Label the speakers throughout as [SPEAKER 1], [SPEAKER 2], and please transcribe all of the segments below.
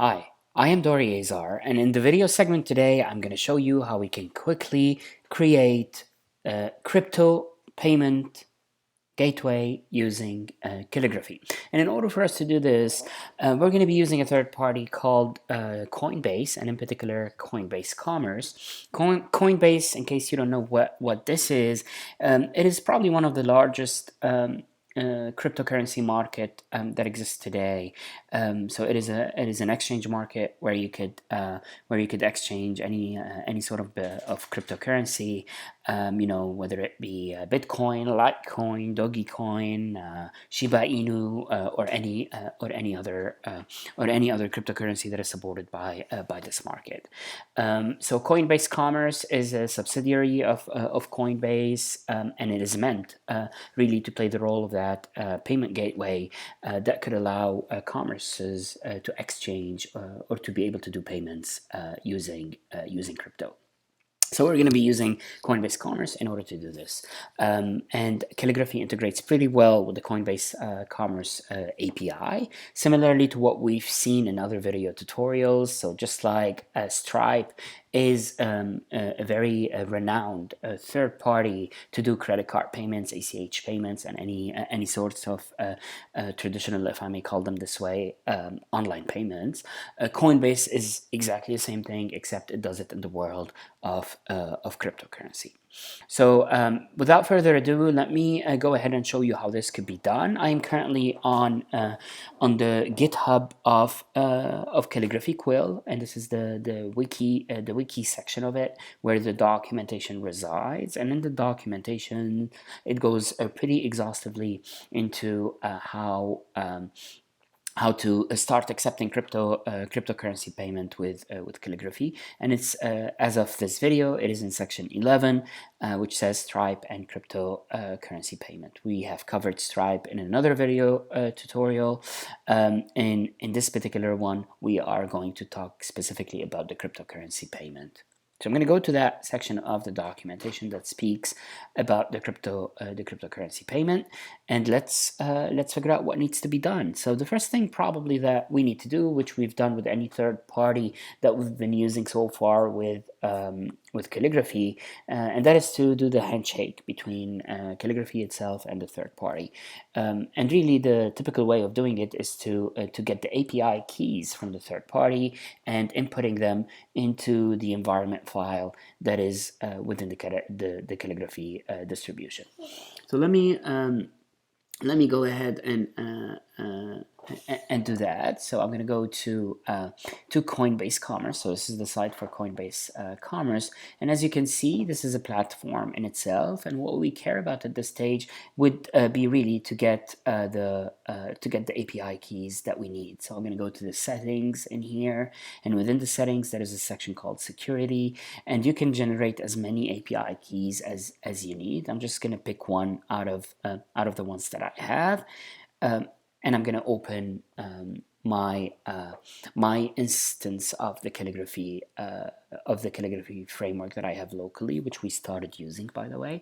[SPEAKER 1] Hi, I am Dori Azar, and in the video segment today, I'm going to show you how we can quickly create a crypto payment gateway using Calligraphy. And in order for us to do this, we're going to be using a third party called Coinbase, and in particular Coinbase Commerce. Coinbase, in case you don't know what this is, it is probably one of the largest cryptocurrency market that exists today. So it is an exchange market where you could exchange any sort of cryptocurrency, whether it be Bitcoin, Litecoin, Dogecoin, Shiba Inu, or any other cryptocurrency that is supported by this market. So Coinbase Commerce is a subsidiary of Coinbase, and it is meant really to play the role of that payment gateway that could allow commerces to exchange or to be able to do payments using crypto. So we're going to be using Coinbase Commerce in order to do this. And Calligraphy integrates pretty well with the Coinbase Commerce API, similarly to what we've seen in other video tutorials. So just like Stripe is a very renowned third party to do credit card payments, ACH payments, and any sorts of traditional, if I may call them this way, online payments. Coinbase is exactly the same thing, except it does it in the world of cryptocurrency. So without further ado, let me go ahead and show you how this could be done. I am currently on the GitHub of Calligraphy Quill, and this is the wiki section of it, where the documentation resides. And in the documentation, it goes pretty exhaustively into how to start accepting cryptocurrency payment with Calligraphy. And it's as of this video, it is in section 11, which says Stripe and cryptocurrency payment. We have covered Stripe in another video tutorial. In this particular one, we are going to talk specifically about the cryptocurrency payment. So I'm going to go to that section of the documentation that speaks about the cryptocurrency payment, and let's figure out what needs to be done. So the first thing probably that we need to do, which we've done with any third party that we've been using so far with Calligraphy, and that is to do the handshake between Calligraphy itself and the third party. And really, the typical way of doing it is to get the API keys from the third party and inputting them into the environment file that is within the Calligraphy distribution. So let me go ahead and do that. So I'm going to go to Coinbase Commerce. So this is the site for Coinbase Commerce, and as you can see, this is a platform in itself. And what we care about at this stage would be really to get the API keys that we need. So I'm going to go to the settings in here, and within the settings, there is a section called security, and you can generate as many API keys as you need. I'm just going to pick one out of the ones that I have. And I'm going to open my instance of the Calligraphy framework that I have locally, which we started using, by the way.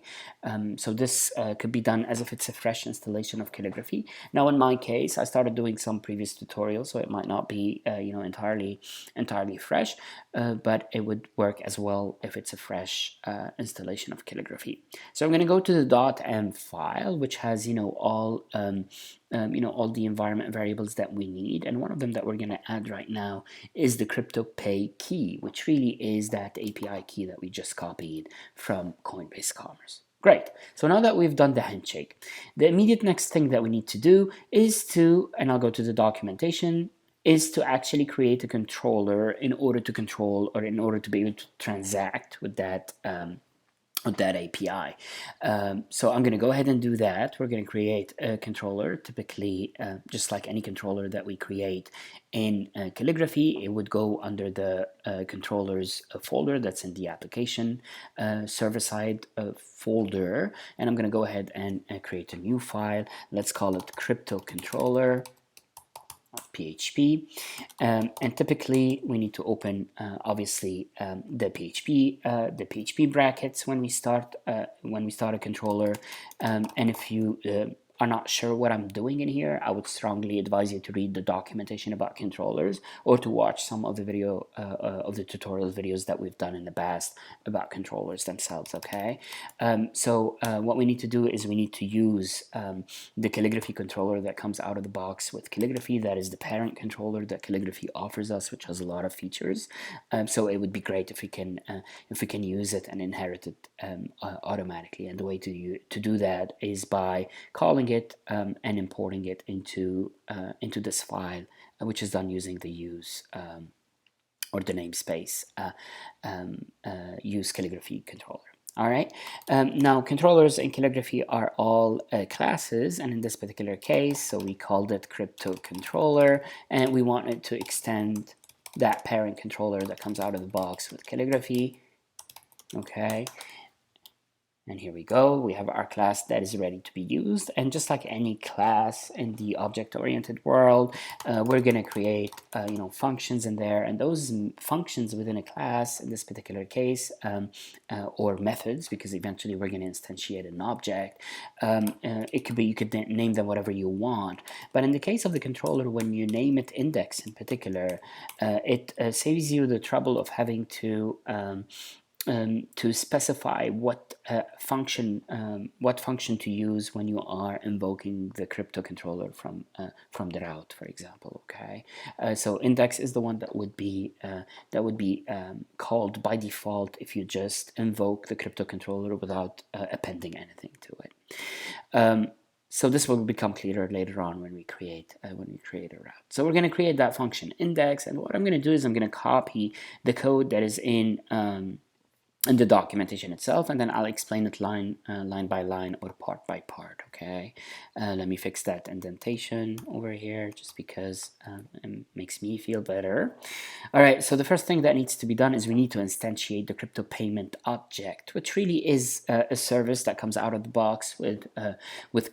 [SPEAKER 1] So this could be done as if it's a fresh installation of Calligraphy. Now, in my case, I started doing some previous tutorials, so it might not be entirely fresh, but it would work as well if it's a fresh installation of Calligraphy. So I'm going to go to the .m file, which has all all the environment variables that we need, and one of them that we're going to add right now is the crypto pay key, which really is that API key that we just copied from Coinbase Commerce. Great. So now that we've done the handshake, the immediate next thing that we need to do is to, and I'll go to the documentation, is to actually create a controller in order to control, or in order to be able to transact with that API. So I'm going to go ahead and do that. We're going to create a controller, typically just like any controller that we create in Calligraphy. It would go under the controllers folder that's in the application server-side folder, and I'm going to go ahead and create a new file. Let's call it crypto controller PHP, and typically we need to open obviously the PHP brackets when we start a controller, and if you are not sure what I'm doing in here, I would strongly advise you to read the documentation about controllers, or to watch some of the of the tutorial videos that we've done in the past about controllers themselves. Okay, so what we need to do is we need to use the Calligraphy controller that comes out of the box with Caligraphy. That is the parent controller that Calligraphy offers us, which has a lot of features. So it would be great if we can use it and inherit it automatically. And the way to do that is by calling it and importing it into this file, which is done using the use or the namespace use Calligraphy controller. All right. Now, controllers in Calligraphy are all classes, and in this particular case, so we called it crypto controller, and we wanted to extend that parent controller that comes out of the box with Calligraphy. Okay. And here we go, we have our class that is ready to be used. And just like any class in the object-oriented world, we're going to create functions in there, and those functions within a class, in this particular case, or methods, because eventually we're going to instantiate an object. It could be, you could name them whatever you want, but in the case of the controller, when you name it index in particular, it saves you the trouble of having to specify what function to use when you are invoking the crypto controller from the route, for example. Okay, so index is the one that would be called by default if you just invoke the crypto controller without appending anything to it. So this will become clearer later on when we create a route. So we're going to create that function index, and what I'm going to do is I'm going to copy the code that is in the documentation itself, and then I'll explain it line by line or part by part. Okay, let me fix that indentation over here just because it makes me feel better. All right, so the first thing that needs to be done is we need to instantiate the crypto payment object, which really is a service that comes out of the box with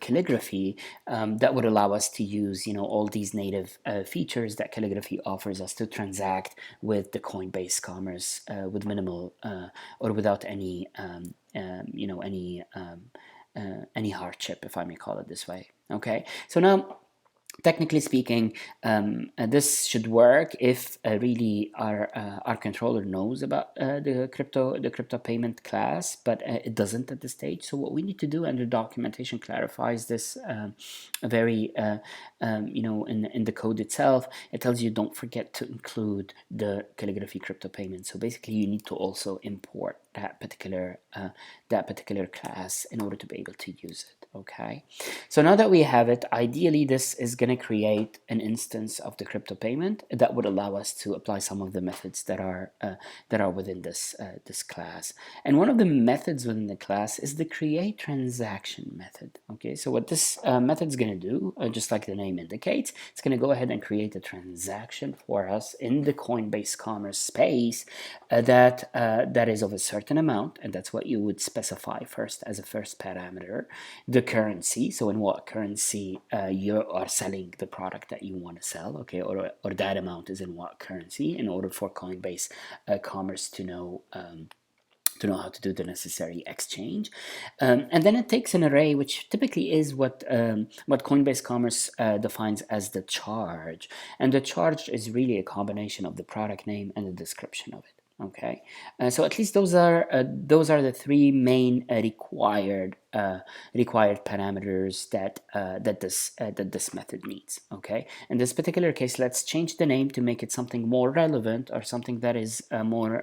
[SPEAKER 1] Calligraphy that would allow us to use all these native features that Calligraphy offers us to transact with the Coinbase commerce with minimal or without any any hardship, if I may call it this way. Okay, so now, technically speaking, this should work if really our controller knows about the crypto payment class, but it doesn't at this stage. So what we need to do, and the documentation clarifies this very in the code itself. It tells you don't forget to include the Calligraphy crypto payment. So basically, you need to also import that particular class in order to be able to use it. Okay, so now that we have it, ideally this is going to create an instance of the crypto payment that would allow us to apply some of the methods that are within this class. And one of the methods within the class is the create transaction method. Okay, so what this method is going to do, just like the name indicates, it's going to go ahead and create a transaction for us in the Coinbase commerce space that is of a certain amount, and that's what you would specify first as a first parameter. The currency, so in what currency you are selling the product that you want to sell, okay, or that amount is in what currency, in order for Coinbase commerce to know how to do the necessary exchange. And then it takes an array, which typically is what Coinbase Commerce defines as the charge. And the charge is really a combination of the product name and the description of it. Okay, so at least those are the three main required parameters that this method needs. Okay, in this particular case, let's change the name to make it something more relevant, or something that is more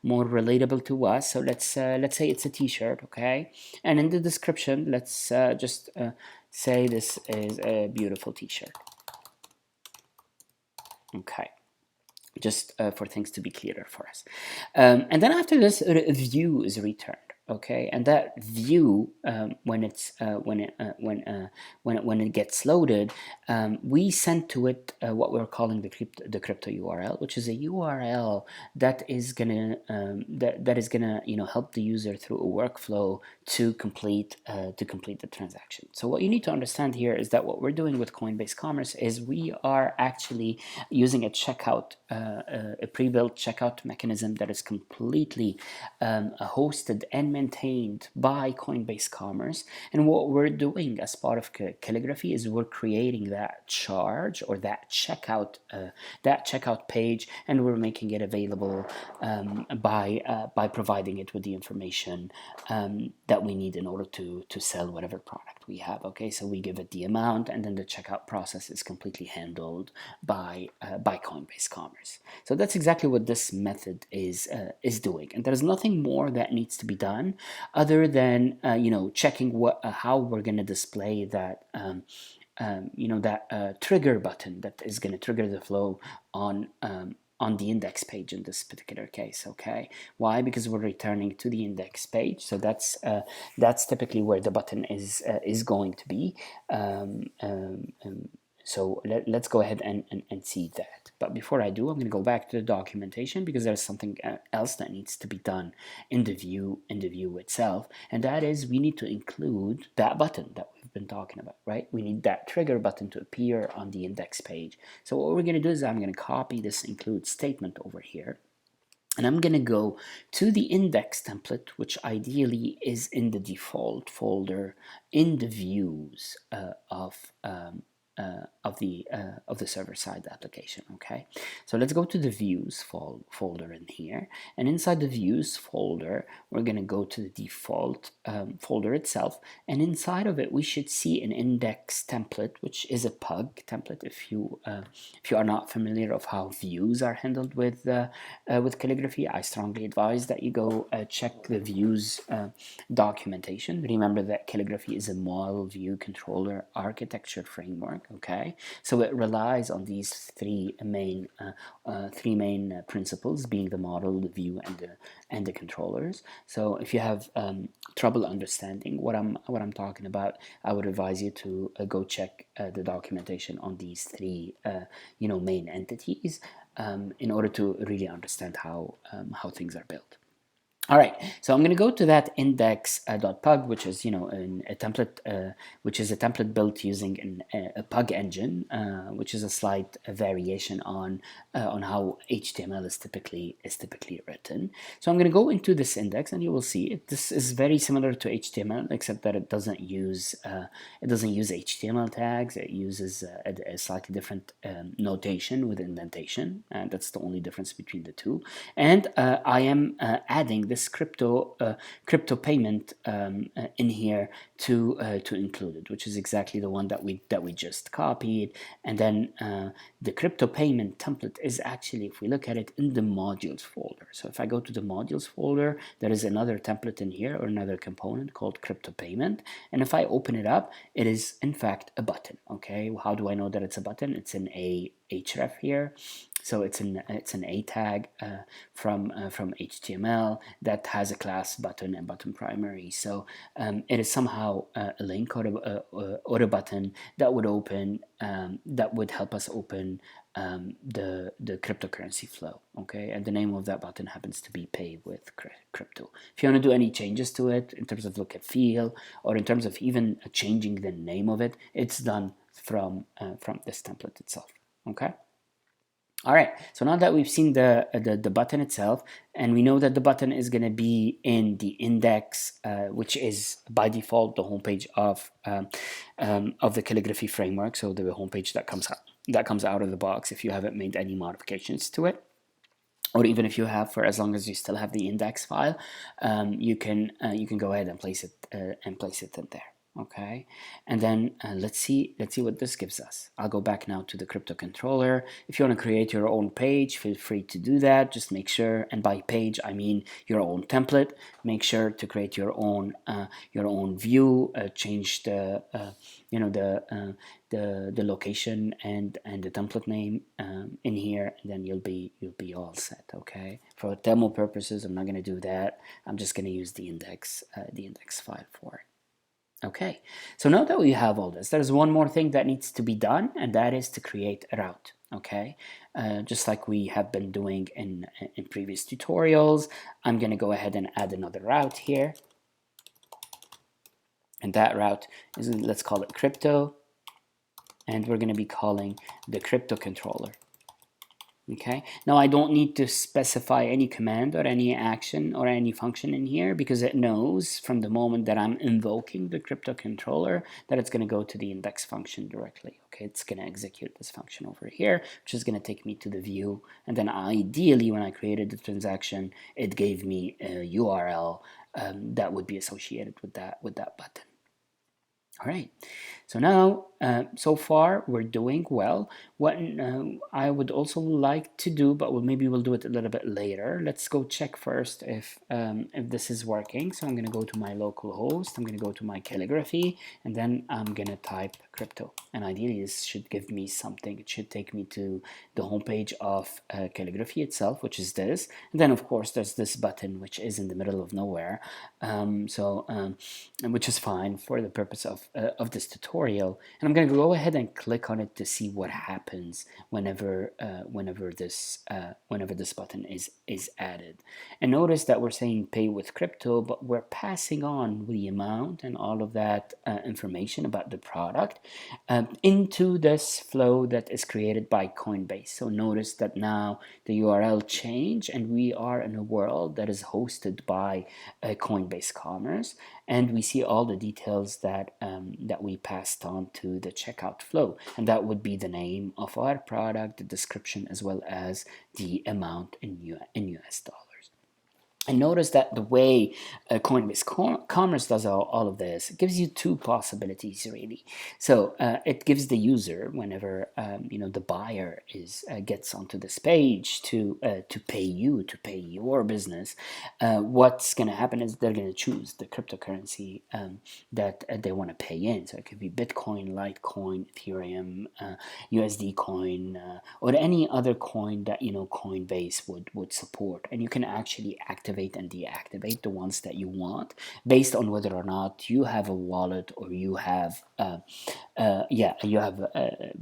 [SPEAKER 1] relatable to us. So let's say it's a T-shirt. Okay, and in the description, let's just say this is a beautiful T-shirt. Okay, just for things to be clearer for us. And then after this, a view is returned. Okay, and that view, when it gets loaded, we send to it what we're calling the crypto URL, which is a URL that is gonna help the user through a workflow to complete the transaction. So what you need to understand here is that what we're doing with Coinbase Commerce is we are actually using a checkout, a pre-built checkout mechanism that is completely hosted and maintained by Coinbase Commerce. And what we're doing as part of Calligraphy is we're creating that charge or that checkout page, and we're making it available by providing it with the information that we need in order to sell whatever product we have. Okay, so we give it the amount, and then the checkout process is completely handled by Coinbase Commerce. So that's exactly what this method is doing, and there's nothing more that needs to be done other than checking how we're going to display that trigger button that is going to trigger the flow on the index page in this particular case. Okay, why? Because we're returning to the index page, so that's typically where the button is going to be. So let's go ahead and see that. But before I do, I'm going to go back to the documentation, because there's something else that needs to be done in the view itself, and that is we need to include that button that we've been talking about, right? We need that trigger button to appear on the index page. So what we're going to do is I'm going to copy this include statement over here, and I'm going to go to the index template, which ideally is in the default folder in the views of the server-side application. Okay, so let's go to the views folder in here, and inside the views folder we're going to go to the default folder itself, and inside of it we should see an index template, which is a pug template. If you are not familiar of how views are handled with Calligraphy, I strongly advise that you go check the views documentation. Remember that Calligraphy is a model view controller architecture framework. Okay, so it relies on these three main principles, being the model, the view, and the controllers. So if you have trouble understanding what I'm talking about, I would advise you to go check the documentation on these three main entities in order to really understand how things are built. All right, so I'm going to go to that index.pug, which is a template, which is a template built using a pug engine, which is a slight variation on how HTML is typically written. So I'm going to go into this index, and you will see this is very similar to HTML, except that it doesn't use HTML tags. It uses a slightly different notation with indentation, and that's the only difference between the two. And I am adding this crypto payment in here to include it, which is exactly the one that we just copied. And then the crypto payment template is actually, if we look at it, in the modules folder. So if I go to the modules folder, there is another template in here, or another component called crypto payment. And if I open it up, it is in fact a button. Okay, how do I know that it's a button? It's an href here. So it's an a tag from HTML that has a class button and button primary. So it is somehow a link or a button that would open that would help us open the cryptocurrency flow. Okay, and the name of that button happens to be Pay with Crypto. If you want to do any changes to it in terms of look and feel, or in terms of even changing the name of it, it's done from this template itself. Okay. All right, so now that we've seen the button itself, and we know that the button is going to be in the index, which is by default the homepage of the Calligraphy framework, so the homepage that comes out of the box if you haven't made any modifications to it. Or even if you have, for as long as you still have the index file, you can go ahead and place it in there. Okay, and then let's see what this gives us. I'll go back now to the crypto controller. If you want to create your own page, feel free to do that. Just make sure, and by page I mean your own template. Make sure to create your own view. Change the the location and the template name in here, and then you'll be all set. Okay, for demo purposes, I'm not going to do that. I'm just going to use the index file for it. Okay, so now that we have all this, there's one more thing that needs to be done, and that is to create a route. Okay, just like we have been doing in previous tutorials, I'm going to go ahead and add another route here. And that route is, let's call it crypto, and we're going to be calling the crypto controller. Okay, now I don't need to specify any command or any action or any function in here because it knows from the moment that I'm invoking the crypto controller that it's going to go to the index function directly. Okay, it's going to execute this function over here, which is going to take me to the view. And then ideally, when I created the transaction, it gave me a URL that would be associated with that button. All right, so now, so far we're doing well. What I would also like to do, but maybe we'll do it a little bit later. Let's go check first if this is working. So I'm going to go to my local host. I'm going to go to my calligraphy, and then I'm going to type crypto. And ideally, this should give me something. It should take me to the homepage of calligraphy itself, which is this. And then, of course, there's this button, which is in the middle of nowhere. Which is fine for the purpose of this tutorial. And I'm going to go ahead and click on it to see what happens whenever this button is added. And notice that we're saying pay with crypto, but we're passing on the amount and all of that information about the product into this flow that is created by Coinbase. So notice that now the URL changed, and we are in a world that is hosted by Coinbase Commerce, and we see all the details that that we passed on to the checkout flow, and that would be the name of our product, the description, as well as the amount in US dollars. And notice that the way Coinbase Commerce does all of this, it gives you two possibilities really. So it gives the user, whenever the buyer gets onto this page to pay you, to pay your business, what's going to happen is they're going to choose the cryptocurrency that they want to pay in. So it could be Bitcoin, Litecoin, Ethereum, USD coin, or any other coin that Coinbase would support, and you can actually activate and deactivate the ones that you want based on whether or not you have a wallet or you have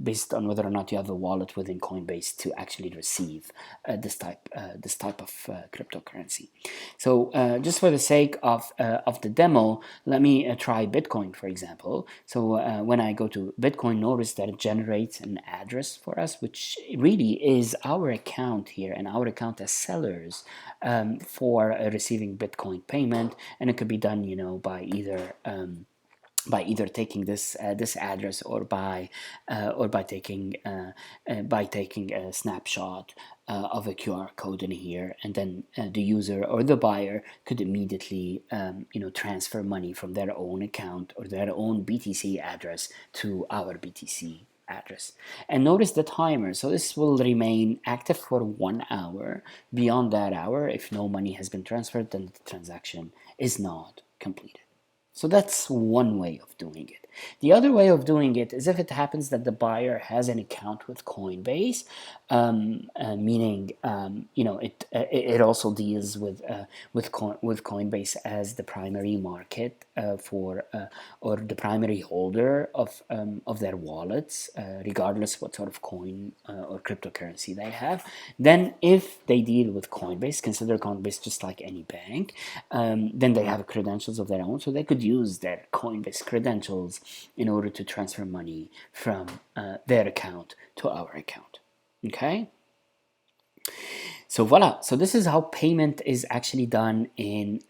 [SPEAKER 1] based on whether or not you have a wallet within Coinbase to actually receive this type of cryptocurrency. So just for the sake of the demo, let me try Bitcoin, for example. So when I go to Bitcoin, notice that it generates an address for us, which really is our account here and our account as sellers for receiving Bitcoin payment, and it could be done, by either taking this address or by taking a snapshot of a QR code in here, and then the user or the buyer could immediately transfer money from their own account or their own BTC address to our BTC address. And notice the timer. So this will remain active for 1 hour. Beyond that hour, if no money has been transferred, then the transaction is not completed. So that's one way of doing it. The other way of doing it is if it happens that the buyer has an account with Coinbase, meaning it also deals with Coinbase as the primary market or the primary holder of their wallets, regardless what sort of coin or cryptocurrency they have. Then, if they deal with Coinbase, consider Coinbase just like any bank. Then they have credentials of their own, so they could use their Coinbase credentials in order to transfer money from their account to our account. Okay? So voila. So this is how payment is actually done in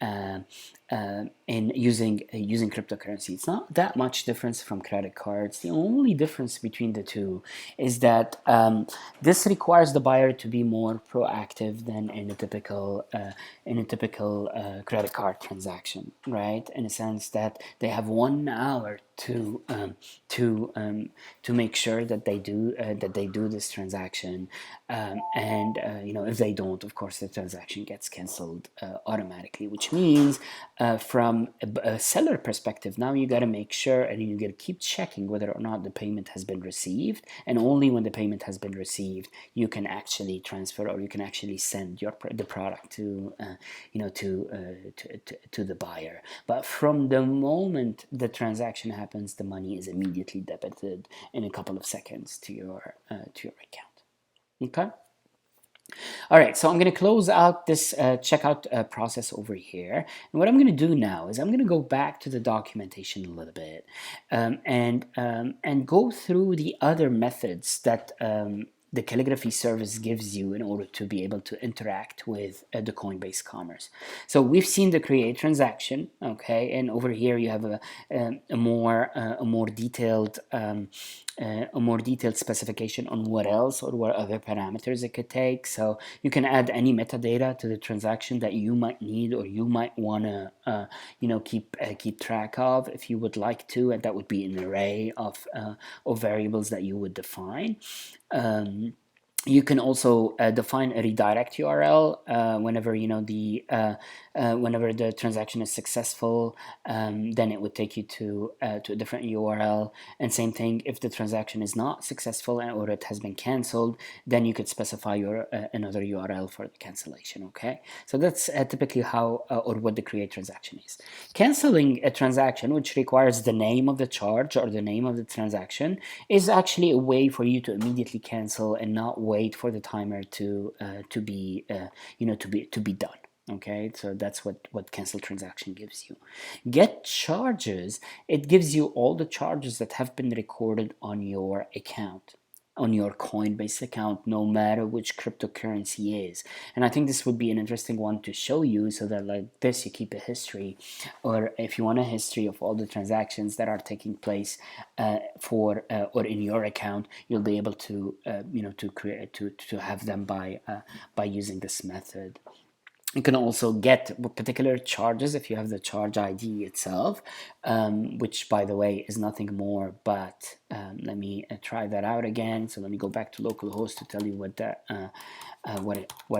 [SPEAKER 1] using cryptocurrency. It's not that much difference from credit cards. The only difference between the two is that this requires the buyer to be more proactive than in a typical credit card transaction, right? In a sense that they have 1 hour to make sure that they do this transaction, and if they don't, of course, the transaction gets canceled automatically, which means from a seller perspective, now you got to make sure and you got to keep checking whether or not the payment has been received, and only when the payment has been received you can actually transfer or you can actually send the product to the buyer. But from the moment the transaction happens, the money is immediately debited in a couple of seconds to your account. Okay. All right, so I'm going to close out this checkout process over here. And what I'm going to do now is I'm going to go back to the documentation a little bit and go through the other methods that the Calligraphy service gives you in order to be able to interact with the Coinbase Commerce. So we've seen the create transaction, okay, and over here you have a more detailed a more detailed specification on what else or what other parameters it could take. So you can add any metadata to the transaction that you might need or you might want to keep track of if you would like to, and that would be an array of variables that you would define. You can also define a redirect URL whenever whenever the transaction is successful. Then it would take you to a different URL. And same thing if the transaction is not successful or it has been canceled, then you could specify your another URL for the cancellation. Okay, so that's typically how or what the create transaction is. Canceling a transaction, which requires the name of the charge or the name of the transaction, is actually a way for you to immediately cancel and not wait for the timer to be done. Okay, so that's what cancel transaction gives you. Get charges, it gives you all the charges that have been recorded on your account, on your Coinbase account, no matter which cryptocurrency is. And I think this would be an interesting one to show you, so that like this you keep a history, or if you want a history of all the transactions that are taking place or in your account, you'll be able to to have them by using this method. You can also get particular charges if you have the charge ID itself, which, by the way, is nothing more but, let me try that out again. So let me go back to localhost to tell you what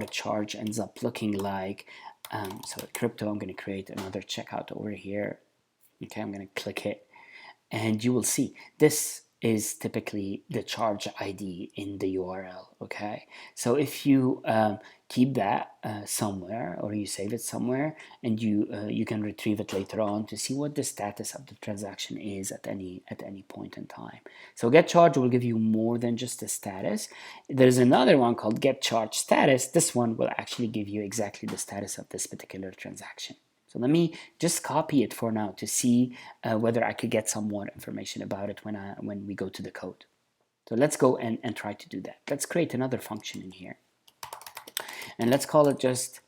[SPEAKER 1] a charge ends up looking like. So at crypto, I'm going to create another checkout over here. Okay, I'm going to click it, and you will see this is typically the charge ID in the URL. Okay, so if you keep that somewhere, or you save it somewhere, and you can retrieve it later on to see what the status of the transaction is at any point in time. So get charge will give you more than just the status. There's another one called get charge status. This one will actually give you exactly the status of this particular transaction. So let me just copy it for now to see whether I could get some more information about it when we go to the code. So let's go and try to do that. Let's create another function in here, and let's call it just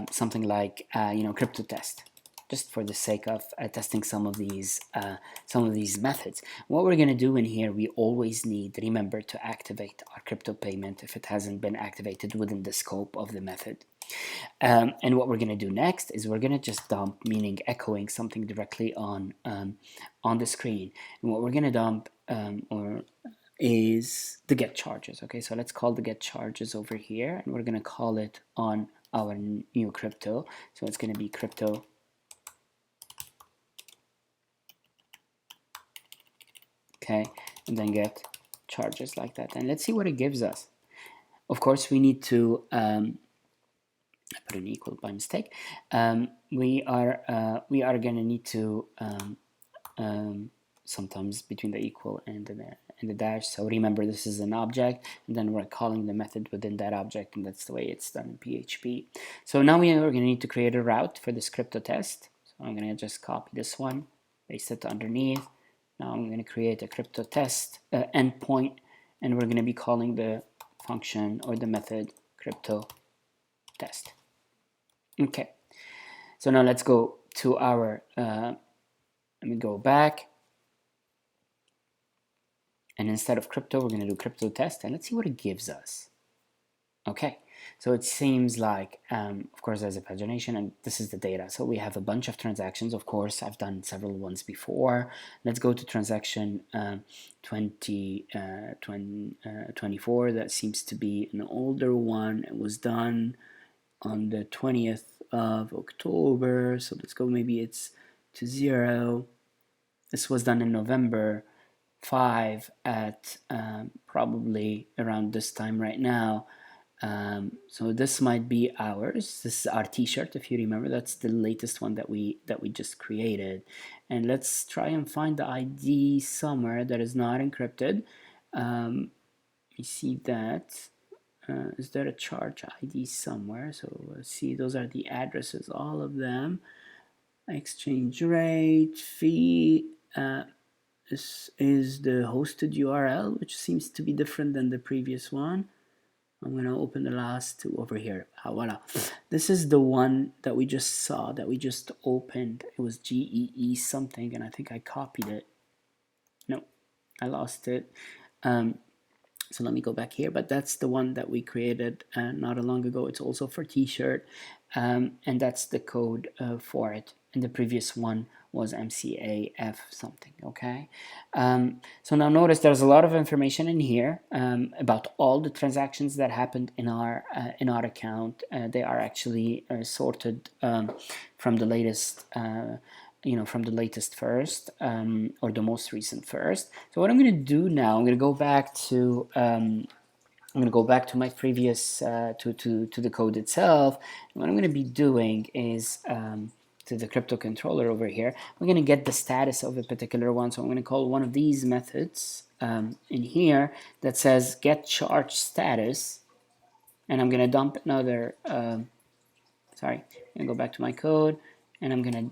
[SPEAKER 1] something like crypto test, just for the sake of testing some of these methods. What we're going to do in here, we always need, remember, to activate our crypto payment if it hasn't been activated within the scope of the method. And what we're going to do next is we're going to just dump, meaning echoing something directly on the screen. And what we're going to dump is the get charges. Okay, so let's call the get charges over here, and we're going to call it on our new crypto. So it's going to be crypto okay, and then get charges like that. And let's see what it gives us. Of course, we need to I put an equal by mistake. We are going to need to sometimes between the equal and the dash. So remember, this is an object, and then we're calling the method within that object, and that's the way it's done in PHP. So now we're going to need to create a route for this crypto test. So I'm going to just copy this one, paste it underneath. Now I'm going to create a crypto test endpoint, and we're going to be calling the function or the method crypto test. Okay, so now let's go to our, let me go back, and instead of crypto, we're going to do crypto test, and let's see what it gives us. Okay, so it seems like, of course, there's a pagination, and this is the data. So we have a bunch of transactions. Of course, I've done several ones before. Let's go to transaction 24. That seems to be an older one. It was done on the 20th of October. So let's go, maybe it's to 0. This was done in November 5 at probably around this time right now. So this might be ours. This is our t-shirt, if you remember. That's the latest one that we just created. And let's try and find the ID somewhere that is not encrypted. You see that. Is there a charge ID somewhere? So let's see, those are the addresses, all of them. Exchange rate, fee, this is the hosted URL, which seems to be different than the previous one. I'm going to open the last two over here. Voila. This is the one that we just saw, that we just opened. It was GEE something, and I think I copied it. No, I lost it. So let me go back here, but that's the one that we created not long ago. It's also for t-shirt, and that's the code for it. And the previous one was MCAF something, okay? So now notice there's a lot of information in here about all the transactions that happened in our account. They are actually sorted from the latest from the latest first, or the most recent first. So what I'm going to do now, I'm going to go back to my previous to the code itself. And what I'm going to be doing is to the crypto controller over here, we're going to get the status of a particular one. So I'm going to call one of these methods in here that says get charge status, and I'm going to dump another. Sorry, I'm going to go back to my code, and I'm going to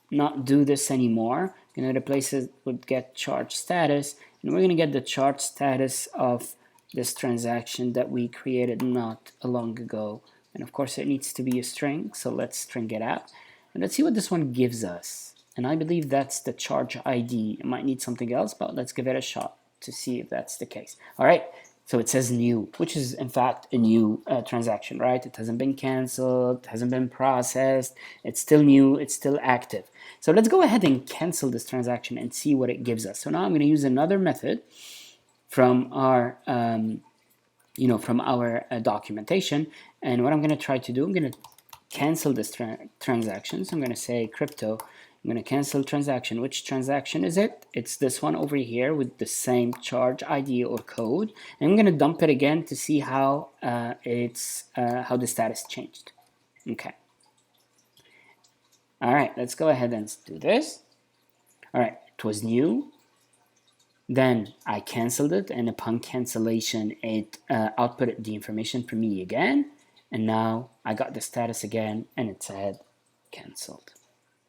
[SPEAKER 1] not do this anymore. I'm going to replace it with get charge status, and we're going to get the charge status of this transaction that we created not long ago. And of course it needs to be a string, so let's string it out. And let's see what this one gives us. And I believe that's the charge ID. It might need something else, but let's give it a shot to see if that's the case. All right, so it says new, which is in fact a new transaction, right? It hasn't been canceled, it hasn't been processed, it's still new, it's still active. So let's go ahead and cancel this transaction and see what it gives us. So now I'm going to use another method from our documentation, and what I'm going to try to do, I'm going to cancel this transaction. So I'm going to say crypto, I'm going to cancel transaction. Which transaction is it? It's this one over here with the same charge ID or code. And I'm going to dump it again to see how how the status changed. Okay. All right, let's go ahead and do this. All right, it was new. Then I canceled it, and upon cancellation, it outputted the information for me again. And now I got the status again, and it said canceled.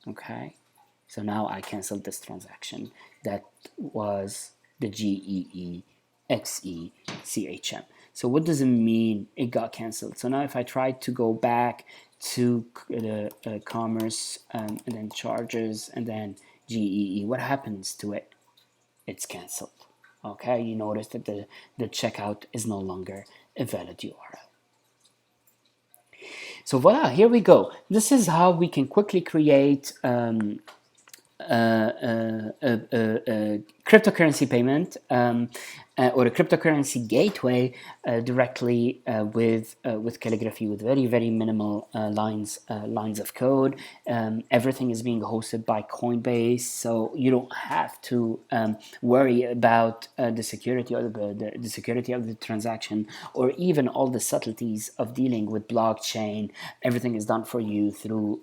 [SPEAKER 1] Okay, so now I canceled this transaction. That was the GEEXECHM. So what does it mean it got canceled? So now if I try to go back to the commerce and then charges and then GEE, what happens to it? It's canceled. Okay, you notice that the checkout is no longer a valid URL. So voila, here we go. This is how we can quickly create a cryptocurrency payment or a cryptocurrency gateway directly with Caligraphy, with very minimal lines of code. Everything is being hosted by Coinbase, so you don't have to worry about the security or the security of the transaction, or even all the subtleties of dealing with blockchain. Everything is done for you through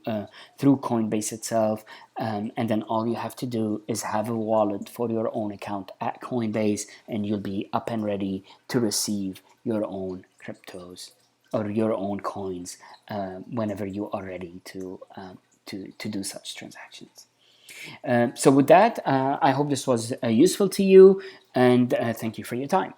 [SPEAKER 1] Coinbase itself. And then all you have to do is have a wallet for your own account at Coinbase, and you'll be up and ready to receive your own cryptos or your own coins whenever you are ready to do such transactions. So with that, I hope this was useful to you, and thank you for your time.